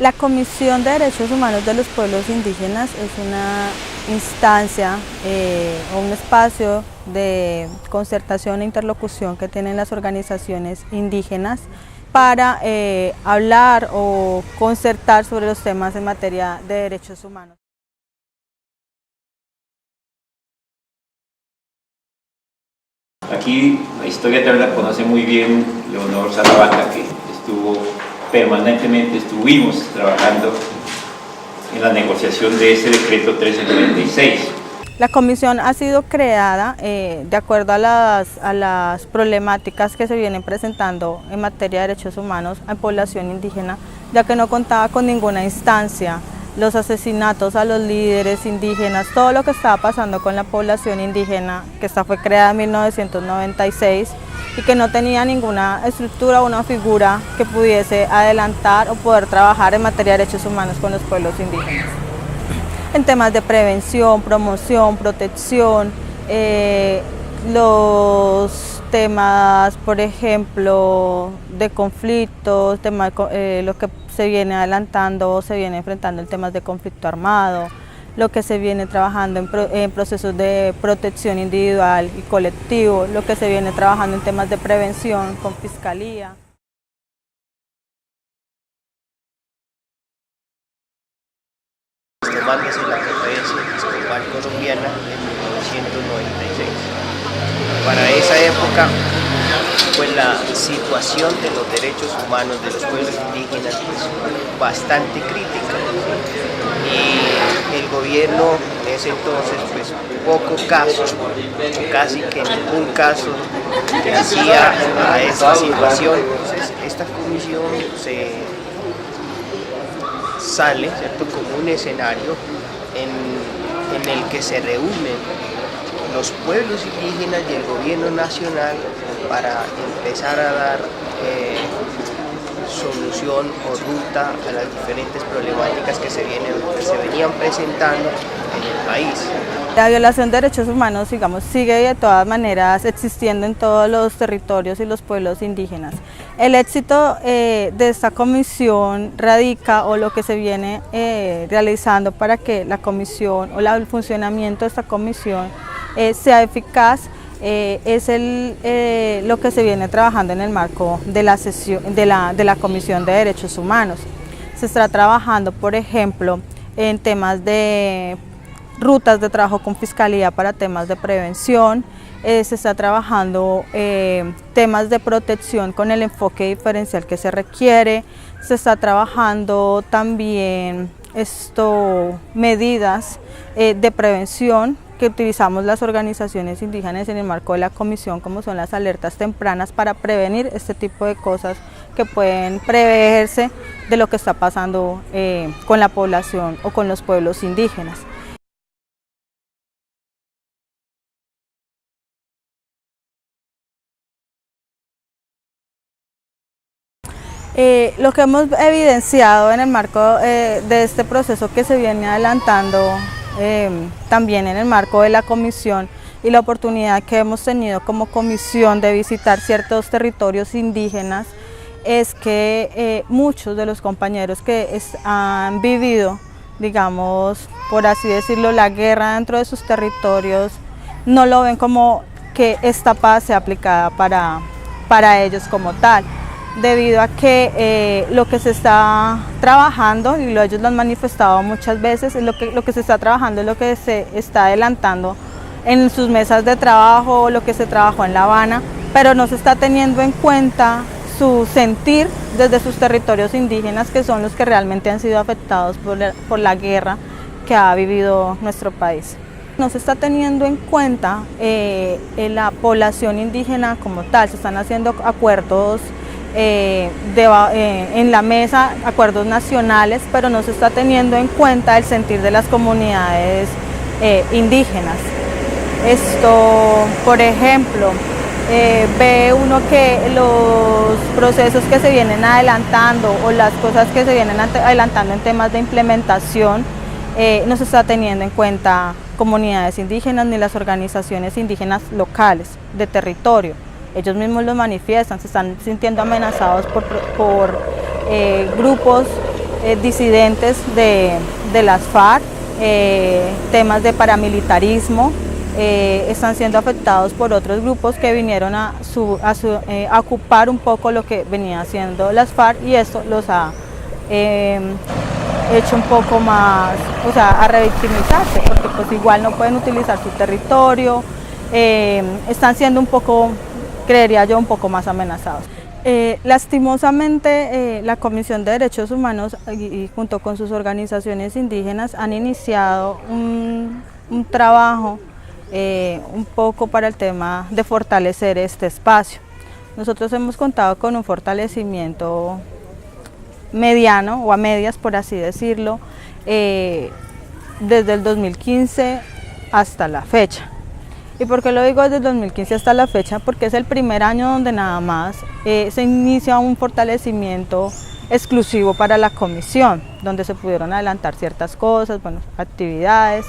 La Comisión de Derechos Humanos de los Pueblos Indígenas es una instancia o un espacio de concertación e interlocución que tienen las organizaciones indígenas para hablar o concertar sobre los temas en materia de derechos humanos. Aquí la historia también la conoce muy bien Leonor Salamanca, que estuvimos trabajando en la negociación de ese decreto 1396. La comisión ha sido creada de acuerdo a las problemáticas que se vienen presentando en materia de derechos humanos en población indígena, ya que no contaba con ninguna instancia. Los asesinatos a los líderes indígenas, todo lo que estaba pasando con la población indígena, que esta fue creada en 1996 y que no tenía ninguna estructura o una figura que pudiese adelantar o poder trabajar en materia de derechos humanos con los pueblos indígenas. En temas de prevención, promoción, protección, los temas, por ejemplo, de conflictos, lo que se viene adelantando o se viene enfrentando en temas de conflicto armado, lo que se viene trabajando en procesos de protección individual y colectivo, lo que se viene trabajando en temas de prevención con fiscalía. Demandas en la Conferencia Episcopal Colombiana en 1996. Para esa época, pues la situación de los derechos humanos de los pueblos indígenas pues, bastante crítica y el gobierno en ese entonces pues poco caso, casi que ningún caso que hacía a esta situación. Entonces esta comisión sale, ¿cierto?, como un escenario en el que se reúnen los pueblos indígenas y el gobierno nacional para empezar a dar solución o ruta a las diferentes problemáticas que se venían presentando en el país. La violación de derechos humanos, digamos, sigue de todas maneras existiendo en todos los territorios y los pueblos indígenas. El éxito de esta comisión radica, o lo que se viene realizando para que la comisión o el funcionamiento de esta comisión sea eficaz, es lo que se viene trabajando en el marco de la Comisión de Derechos Humanos. Se está trabajando, por ejemplo, en temas de rutas de trabajo con fiscalía para temas de prevención, se está trabajando temas de protección con el enfoque diferencial que se requiere, se está trabajando también medidas de prevención que utilizamos las organizaciones indígenas en el marco de la comisión, como son las alertas tempranas para prevenir este tipo de cosas que pueden preverse de lo que está pasando con la población o con los pueblos indígenas. Lo que hemos evidenciado en el marco de este proceso que se viene adelantando también en el marco de la comisión y la oportunidad que hemos tenido como comisión de visitar ciertos territorios indígenas es que muchos de los compañeros que han vivido, digamos, por así decirlo, la guerra dentro de sus territorios, no lo ven como que esta paz sea aplicada para ellos como tal, debido a que lo que se está trabajando, y ellos lo han manifestado muchas veces, es lo que se está trabajando, es lo que se está adelantando en sus mesas de trabajo, lo que se trabajó en La Habana, pero no se está teniendo en cuenta su sentir desde sus territorios indígenas, que son los que realmente han sido afectados por la guerra que ha vivido nuestro país. No se está teniendo en cuenta la población indígena como tal, se están haciendo acuerdos en la mesa, acuerdos nacionales, pero no se está teniendo en cuenta el sentir de las comunidades indígenas. Por ejemplo, ve uno que los procesos que se vienen adelantando o las cosas que se vienen adelantando en temas de implementación, no se está teniendo en cuenta comunidades indígenas ni las organizaciones indígenas locales de territorio. Ellos mismos lo manifiestan, se están sintiendo amenazados por grupos disidentes de las FARC, temas de paramilitarismo, están siendo afectados por otros grupos que vinieron a ocupar un poco lo que venía haciendo las FARC, y esto los ha hecho un poco más, o sea, a revictimizarse, porque pues igual no pueden utilizar su territorio, están siendo un poco, creería yo, un poco más amenazados. Lastimosamente, la Comisión de Derechos Humanos y junto con sus organizaciones indígenas han iniciado un trabajo un poco para el tema de fortalecer este espacio. Nosotros hemos contado con un fortalecimiento mediano o a medias, por así decirlo, desde el 2015 hasta la fecha. ¿Y por qué lo digo desde el 2015 hasta la fecha? Porque es el primer año donde nada más se inicia un fortalecimiento exclusivo para la comisión, donde se pudieron adelantar ciertas cosas, bueno, actividades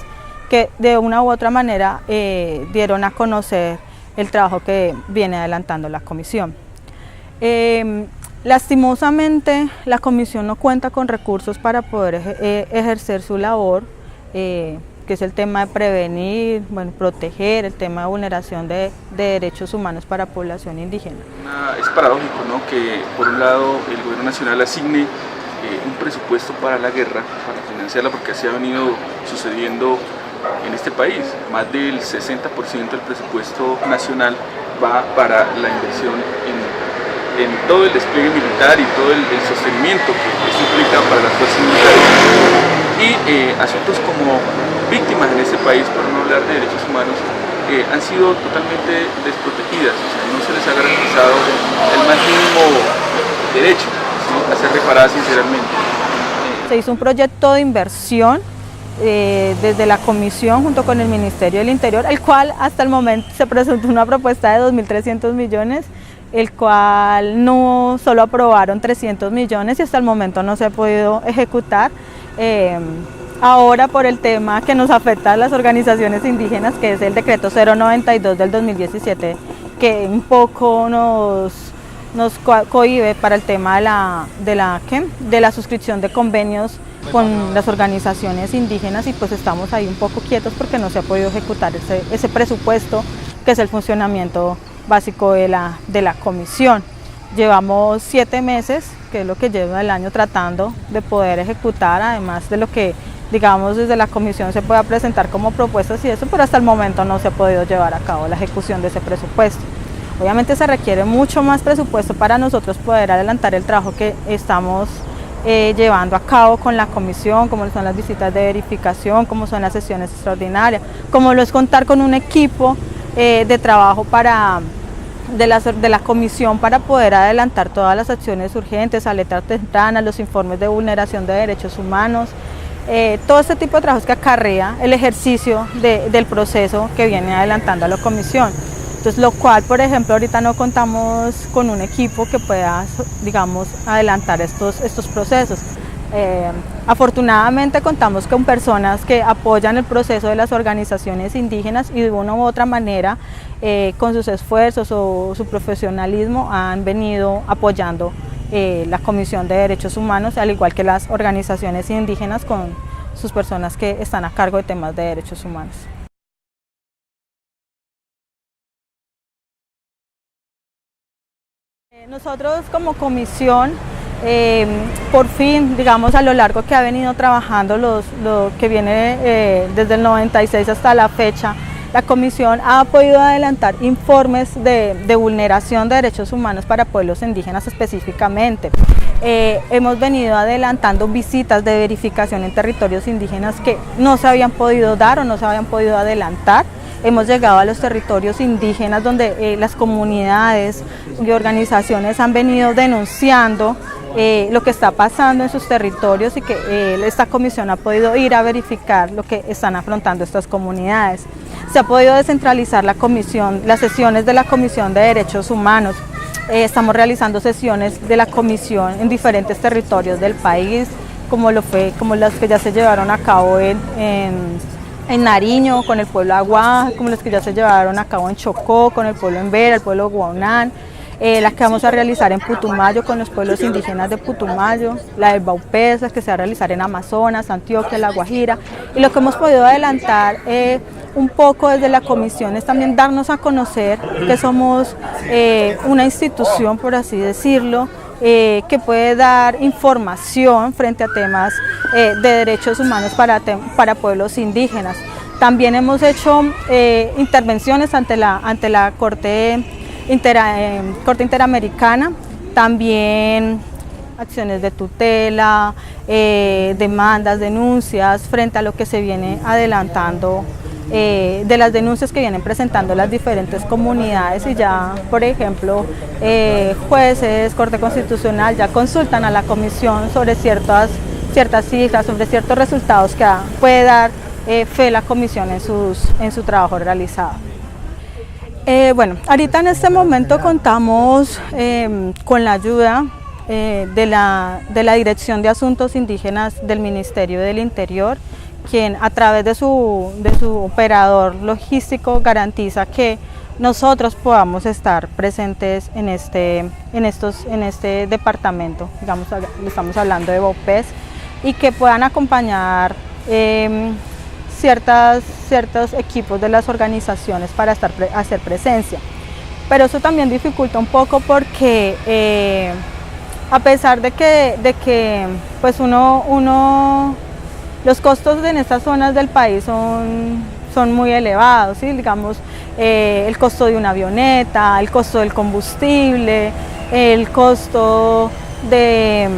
que de una u otra manera dieron a conocer el trabajo que viene adelantando la comisión. Lastimosamente, la comisión no cuenta con recursos para poder ejercer su labor, que es el tema de prevenir, bueno, proteger, el tema de vulneración de derechos humanos para población indígena. Es paradójico, ¿no?, que por un lado el gobierno nacional asigne un presupuesto para la guerra, para financiarla, porque así ha venido sucediendo en este país. Más del 60% del presupuesto nacional va para la inversión en todo el despliegue militar y todo el sostenimiento que esto implica para las fuerzas militares, y asuntos como víctimas en este país, por no hablar de derechos humanos, han sido totalmente desprotegidas, o sea, no se les ha garantizado el más mínimo derecho, ¿sí?, a ser reparadas sinceramente. Se hizo un proyecto de inversión desde la comisión junto con el Ministerio del Interior, el cual hasta el momento se presentó una propuesta de 2.300 millones, el cual no solo aprobaron 300 millones y hasta el momento no se ha podido ejecutar. Ahora por el tema que nos afecta a las organizaciones indígenas, que es el decreto 092 del 2017, que un poco nos cohíbe para el tema de la suscripción de convenios con las organizaciones indígenas, y pues estamos ahí un poco quietos porque no se ha podido ejecutar ese presupuesto que es el funcionamiento básico de la comisión. Llevamos 7 meses, que es lo que lleva el año, tratando de poder ejecutar, además de lo que digamos desde la comisión se pueda presentar como propuestas y eso, pero hasta el momento no se ha podido llevar a cabo la ejecución de ese presupuesto. Obviamente se requiere mucho más presupuesto para nosotros poder adelantar el trabajo que estamos llevando a cabo con la comisión, como son las visitas de verificación, como son las sesiones extraordinarias, como lo es contar con un equipo de trabajo de la comisión para poder adelantar todas las acciones urgentes, alertas tempranas, los informes de vulneración de derechos humanos, todo este tipo de trabajos que acarrea el ejercicio del proceso que viene adelantando a la comisión. Entonces, lo cual, por ejemplo, ahorita no contamos con un equipo que pueda, digamos, adelantar estos procesos. Afortunadamente contamos con personas que apoyan el proceso de las organizaciones indígenas y de una u otra manera, con sus esfuerzos o su profesionalismo, han venido apoyando la Comisión de Derechos Humanos, al igual que las organizaciones indígenas con sus personas que están a cargo de temas de derechos humanos. Nosotros como comisión, por fin, digamos, a lo largo que ha venido trabajando lo que viene desde el 96 hasta la fecha, la comisión ha podido adelantar informes de vulneración de derechos humanos para pueblos indígenas específicamente. Hemos venido adelantando visitas de verificación en territorios indígenas que no se habían podido dar o no se habían podido adelantar. Hemos llegado a los territorios indígenas donde las comunidades y organizaciones han venido denunciando lo que está pasando en sus territorios y que esta comisión ha podido ir a verificar lo que están afrontando estas comunidades. Se ha podido descentralizar la comisión, las sesiones de la Comisión de Derechos Humanos. Estamos realizando sesiones de la comisión en diferentes territorios del país, como las que ya se llevaron a cabo en Nariño, con el pueblo Aguá, como las que ya se llevaron a cabo en Chocó, con el pueblo Embera, el pueblo Guaunán. la que vamos a realizar en Putumayo con los pueblos indígenas de Putumayo, la del Baupés, la que se va a realizar en Amazonas, Antioquia, La Guajira, y lo que hemos podido adelantar un poco desde la comisión es también darnos a conocer que somos una institución, por así decirlo, que puede dar información frente a temas de derechos humanos para pueblos indígenas. También hemos hecho intervenciones ante la Corte Interamericana, también acciones de tutela, demandas, denuncias frente a lo que se viene adelantando de las denuncias que vienen presentando las diferentes comunidades, y ya, por ejemplo, jueces, Corte Constitucional ya consultan a la comisión sobre ciertas cifras, sobre ciertos resultados que puede dar fe la comisión en su trabajo realizado. Bueno, ahorita en este momento contamos con la ayuda de la Dirección de Asuntos Indígenas del Ministerio del Interior, quien a través de su operador logístico garantiza que nosotros podamos estar presentes en este departamento, digamos, estamos hablando de Baupés, y que puedan acompañar ciertos equipos de las organizaciones para hacer presencia. Pero eso también dificulta un poco porque a pesar de que pues los costos en estas zonas del país son muy elevados, ¿sí? Digamos, el costo de una avioneta, el costo del combustible, el costo de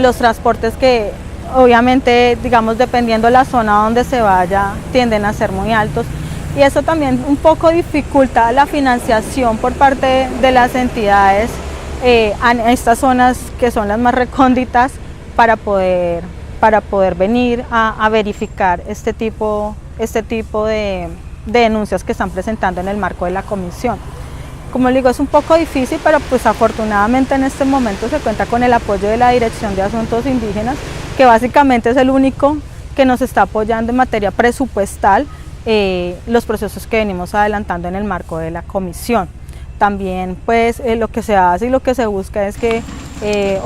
los transportes que obviamente, digamos, dependiendo de la zona donde se vaya, tienden a ser muy altos. Y eso también un poco dificulta la financiación por parte de las entidades en estas zonas que son las más recónditas para poder venir a verificar este tipo de denuncias que están presentando en el marco de la comisión. Como les digo, es un poco difícil, pero pues afortunadamente en este momento se cuenta con el apoyo de la Dirección de Asuntos Indígenas, que básicamente es el único que nos está apoyando en materia presupuestal los procesos que venimos adelantando en el marco de la comisión. También pues lo que se hace y lo que se busca es que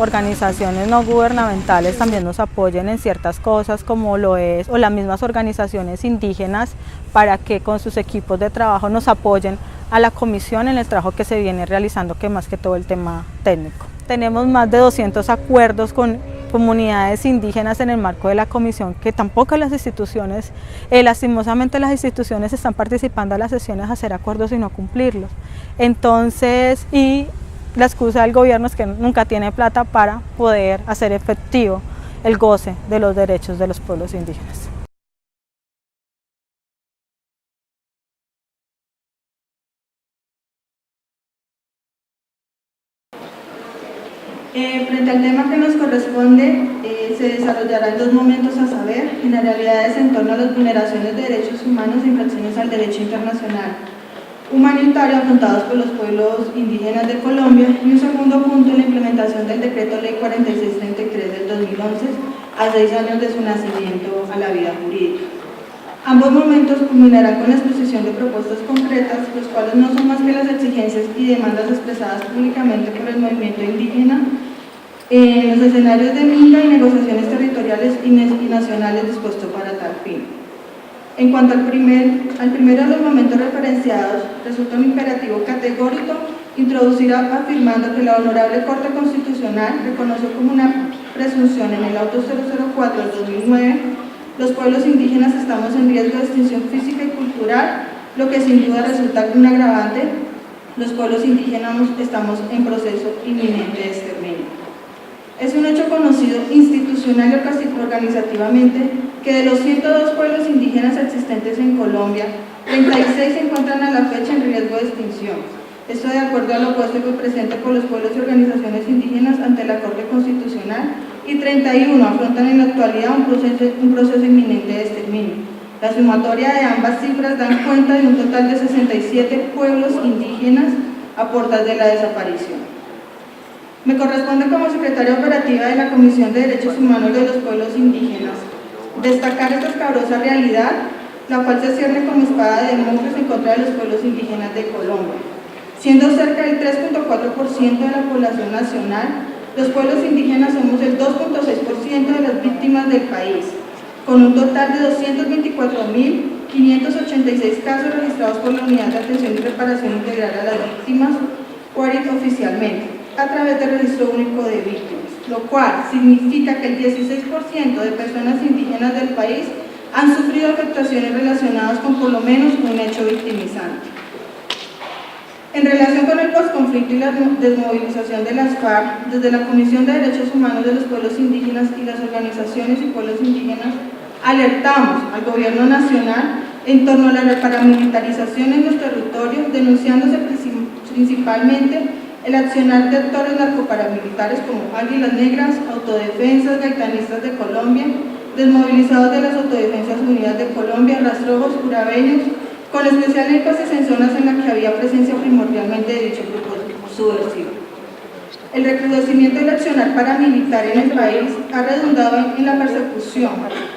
organizaciones no gubernamentales también nos apoyen en ciertas cosas, como lo es, o las mismas organizaciones indígenas, para que con sus equipos de trabajo nos apoyen a la comisión en el trabajo que se viene realizando, que más que todo el tema técnico. Tenemos más de 200 acuerdos con comunidades indígenas en el marco de la comisión, que tampoco las instituciones, lastimosamente las instituciones están participando a las sesiones a hacer acuerdos y no cumplirlos. Entonces, y la excusa del gobierno es que nunca tiene plata para poder hacer efectivo el goce de los derechos de los pueblos indígenas. Frente al tema que nos corresponde, se desarrollará en dos momentos, a saber, generalidades en torno a las vulneraciones de derechos humanos e infracciones al derecho internacional humanitario afrontados por los pueblos indígenas de Colombia, y un segundo punto, la implementación del Decreto Ley 4633 del 2011, a 6 años de su nacimiento a la vida jurídica. Ambos momentos culminarán con la exposición de propuestas concretas, los cuales no son más que las exigencias y demandas expresadas públicamente por el movimiento indígena en los escenarios de MINGA y negociaciones territoriales y nacionales dispuestos para tal fin. En cuanto al primero de los momentos referenciados, resulta un imperativo categórico introducir afirmando que la Honorable Corte Constitucional reconoció como una presunción en el auto 004 del 2009, los pueblos indígenas estamos en riesgo de extinción física y cultural, lo que sin duda resulta un agravante. Los pueblos indígenas estamos en proceso inminente de exterminio. Es un hecho conocido institucional y organizativamente que de los 102 pueblos indígenas existentes en Colombia, 36 se encuentran a la fecha en riesgo de extinción. Esto de acuerdo a lo puesto que presenta por los pueblos y organizaciones indígenas ante la Corte Constitucional, y 31 afrontan en la actualidad un proceso inminente de exterminio. La sumatoria de ambas cifras dan cuenta de un total de 67 pueblos indígenas a puertas de la desaparición. Me corresponde como secretaria operativa de la Comisión de Derechos Humanos de los Pueblos Indígenas destacar esta escabrosa realidad, la cual se cierne como espada de Damocles en contra de los pueblos indígenas de Colombia. Siendo cerca del 3.4% de la población nacional, los pueblos indígenas somos el 2.6% de las víctimas del país, con un total de 224.586 casos registrados por la Unidad de Atención y Reparación Integral a las Víctimas, UARIC oficialmente, a través del Registro Único de Víctimas, lo cual significa que el 16% de personas indígenas del país han sufrido afectaciones relacionadas con por lo menos un hecho victimizante. En relación con el posconflicto y la desmovilización de las FARC, desde la Comisión de Derechos Humanos de los Pueblos Indígenas y las organizaciones y pueblos indígenas, alertamos al Gobierno Nacional en torno a la paramilitarización en los territorios, denunciándose principalmente el accionar de actores narcoparamilitares como Águilas Negras, Autodefensas, Gaitanistas de Colombia, desmovilizados de las Autodefensas Unidas de Colombia, rastrojos, urabeños, con especial énfasis en zonas en las que había presencia primordialmente de dicho grupo subversivo. El recrudecimiento del accionar paramilitar en el país ha redundado en la persecución,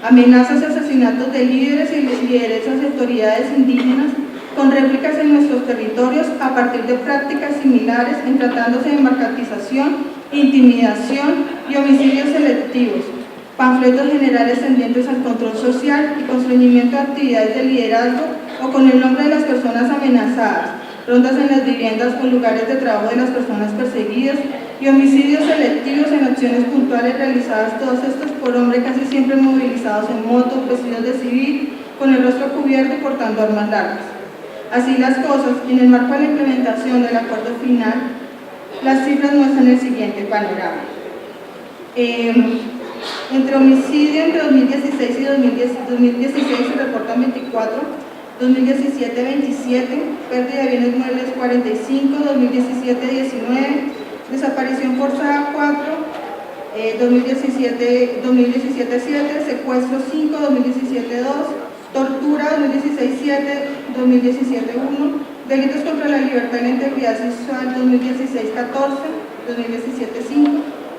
amenazas y asesinatos de líderes y lideresas de autoridades indígenas con réplicas en nuestros territorios a partir de prácticas similares en tratándose de mercantilización, intimidación y homicidios selectivos, panfletos generales tendientes al control social y constreñimiento de actividades de liderazgo o con el nombre de las personas amenazadas, rondas en las viviendas o lugares de trabajo de las personas perseguidas y homicidios selectivos en acciones puntuales realizadas todos estos por hombres casi siempre movilizados en moto, vestidos de civil, con el rostro cubierto y portando armas largas. Así las cosas, en el marco de la implementación del acuerdo final, las cifras muestran el siguiente panorama. Entre homicidio entre 2016 y 2016 se reportan 24, 2017 27, pérdida de bienes muebles 45, 2017 19, desaparición forzada 4, 2017 7, secuestro 5, 2017 2, tortura 2016 7, 2017 1, delitos contra la libertad y la integridad sexual 2016 14, 2017 5,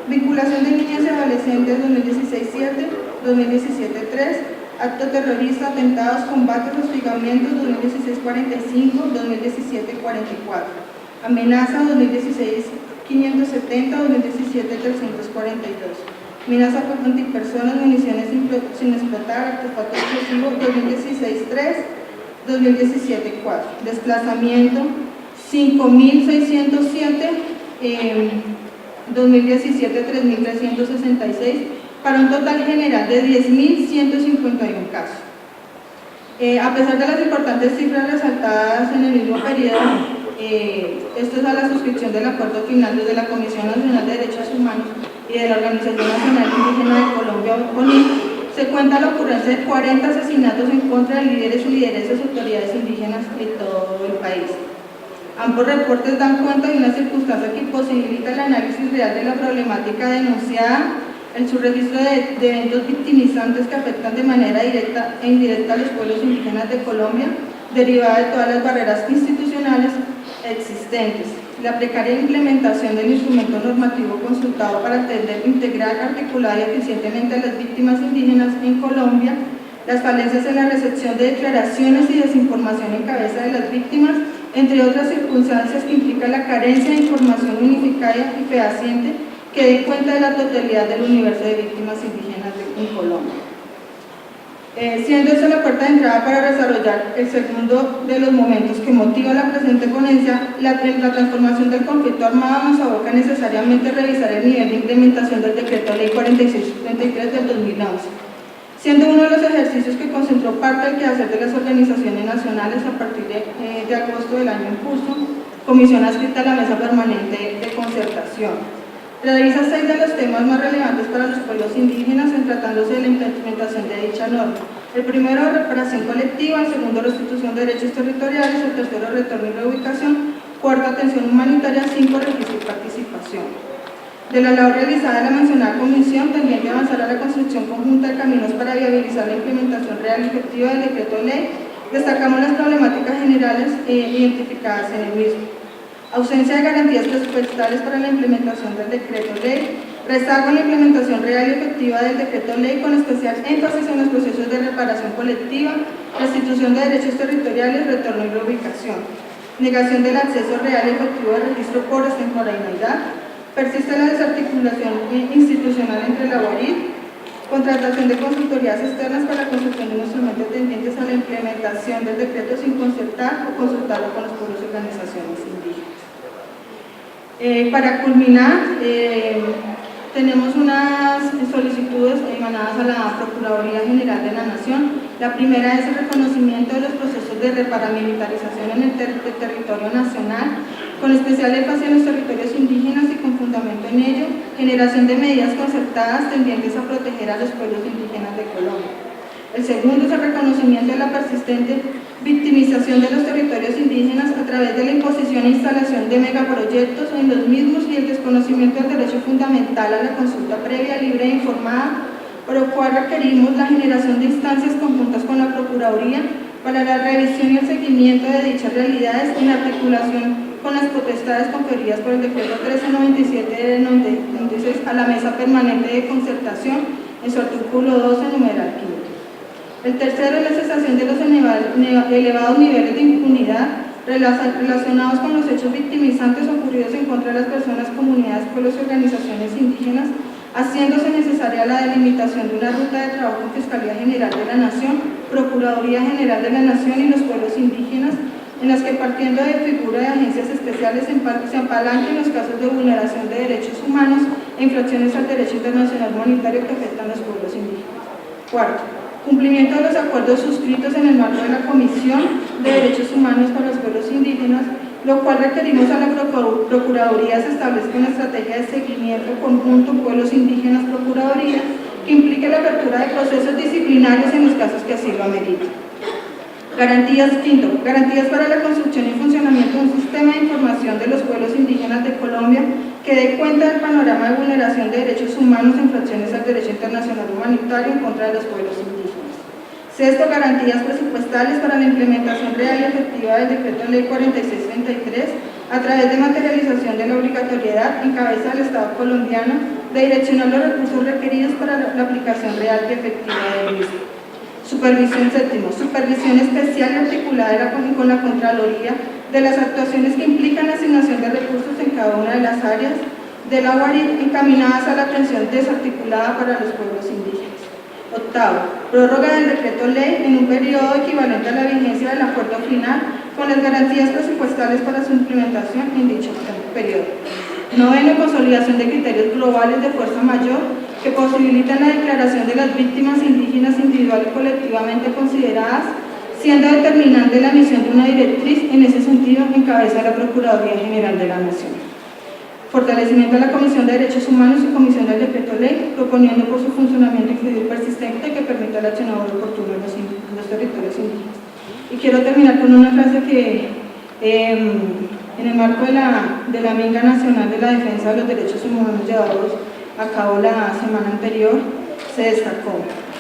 vinculación de niñas y adolescentes 2016 7, 2017 3, acto terrorista, atentados, combates, hostigamientos 2016 45, 2017 44, amenaza 2016 570, 2017 342, amenaza por antipersonas, municiones sin explotar, artefactos explosivos 2016 3, 2017 4, desplazamiento 5.607, 2017 3.366, para un total general de 10.151 casos. A pesar de las importantes cifras resaltadas en el mismo periodo, esto es a la suscripción del acuerdo final desde la Comisión Nacional de Derechos Humanos y de la Organización Nacional Indígena de Colombia, ONIC, se cuenta la ocurrencia de 40 asesinatos en contra de líderes y lideresas autoridades indígenas de todo el país. Ambos reportes dan cuenta de una circunstancia que posibilita el análisis real de la problemática denunciada, el subregistro de eventos victimizantes que afectan de manera directa e indirecta a los pueblos indígenas de Colombia, derivada de todas las barreras institucionales existentes, la precaria implementación del instrumento normativo consultado para atender, integrar, articular y eficientemente a las víctimas indígenas en Colombia, las falencias en la recepción de declaraciones y desinformación en cabeza de las víctimas, entre otras circunstancias que implican la carencia de información unificada y fehaciente que dé cuenta de la totalidad del universo de víctimas indígenas en Colombia. Siendo esta la puerta de entrada para desarrollar el segundo de los momentos que motiva la presente ponencia, la transformación del conflicto armado nos aboca necesariamente a revisar el nivel de implementación del Decreto Ley 4633 del 2011, siendo uno de los ejercicios que concentró parte del quehacer de las organizaciones nacionales a partir de agosto del año en curso, comisión adscrita a la Mesa Permanente de Concertación. Revisa 6 de los temas más relevantes para los pueblos indígenas en tratándose de la implementación de dicha norma. El primero, reparación colectiva; el segundo, restitución de derechos territoriales; el tercero, retorno y reubicación; cuarto, atención humanitaria; 5, registro y participación. De la labor realizada en la mencionada comisión, también de avanzar a la construcción conjunta de caminos para viabilizar la implementación real y efectiva del decreto ley, destacamos las problemáticas generales identificadas en el mismo. Ausencia de garantías presupuestales para la implementación del decreto ley, rezago en la implementación real y efectiva del decreto ley con especial énfasis en los procesos de reparación colectiva, restitución de derechos territoriales, retorno y reubicación. negación del acceso real y efectivo al registro por extemporaneidad, persiste la desarticulación institucional entre la UARIT, contratación de consultorías externas para la construcción de instrumentos tendientes a la implementación del decreto sin concertar o consultarlo con los pueblos y organizaciones indígenas. Para culminar, tenemos unas solicitudes emanadas a la Procuraduría General de la Nación. La primera es el reconocimiento de los procesos de paramilitarización en el territorio nacional, con especial énfasis en los territorios indígenas y con fundamento en ello, generación de medidas concertadas tendientes a proteger a los pueblos indígenas de Colombia. El segundo es el reconocimiento de la persistente victimización de los territorios indígenas a través de la imposición e instalación de megaproyectos en los mismos y el desconocimiento del derecho fundamental a la consulta previa, libre e informada, por lo cual requerimos la generación de instancias conjuntas con la Procuraduría para la revisión y el seguimiento de dichas realidades en articulación con las potestades conferidas por el decreto 1397 de 96 a la Mesa Permanente de Concertación en su artículo 12, numeral 5. El tercero es la cesación de los elevados niveles de impunidad relacionados con los hechos victimizantes ocurridos en contra de las personas, comunidades, pueblos y organizaciones indígenas, haciéndose necesaria la delimitación de una ruta de trabajo en Fiscalía General de la Nación, Procuraduría General de la Nación y los pueblos indígenas, en las que partiendo de figura de agencias especiales se apalanquen los casos de vulneración de derechos humanos e infracciones al derecho internacional humanitario que afectan a los pueblos indígenas. Cuarto, cumplimiento de los acuerdos suscritos en el marco de la Comisión de Derechos Humanos para los Pueblos Indígenas, lo cual requerimos a la Procuraduría se establezca una estrategia de seguimiento conjunto pueblos indígenas Procuraduría que implique la apertura de procesos disciplinarios en los casos que así lo ameriten. Quinto, garantías para la construcción y funcionamiento de un sistema de información de los pueblos indígenas de Colombia que dé cuenta del panorama de vulneración de derechos humanos e infracciones al derecho internacional humanitario en contra de los pueblos indígenas. Sexto, garantías presupuestales para la implementación real y efectiva del Decreto Ley 4633 a través de materialización de la obligatoriedad en cabeza del Estado colombiano de direccionar los recursos requeridos para la aplicación real y efectiva del mismo. Séptimo, supervisión especial y articulada con la Contraloría de las actuaciones que implican la asignación de recursos en cada una de las áreas de la UARIT encaminadas a la atención desarticulada para los pueblos indígenas. Octavo, prórroga del decreto ley en un periodo equivalente a la vigencia del acuerdo final con las garantías presupuestales para su implementación en dicho periodo. Noveno, consolidación de criterios globales de fuerza mayor que posibilitan la declaración de las víctimas indígenas individual y colectivamente consideradas, siendo determinante la emisión de una directriz en ese sentido en cabeza de la Procuraduría General de la Nación. Fortalecimiento de la Comisión de Derechos Humanos y Comisión del Decreto Ley, proponiendo por su funcionamiento incluido y persistente que permita el accionado oportuno en los territorios indígenas. Y quiero terminar con una frase que en el marco de la Minga Nacional de la Defensa de los Derechos Humanos llevados a cabo la semana anterior, se destacó: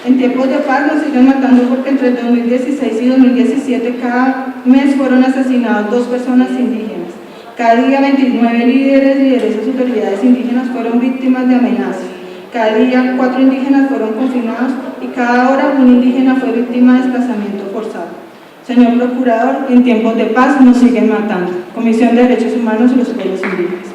en tiempos de paz nos siguen matando porque entre 2016 y 2017 cada mes fueron asesinadas 2 personas indígenas. Cada día 29 líderes y lideresas autoridades indígenas fueron víctimas de amenazas. Cada día 4 indígenas fueron confinados y cada hora un indígena fue víctima de desplazamiento forzado. Señor Procurador, en tiempos de paz nos siguen matando. Comisión de Derechos Humanos y los Pueblos Indígenas.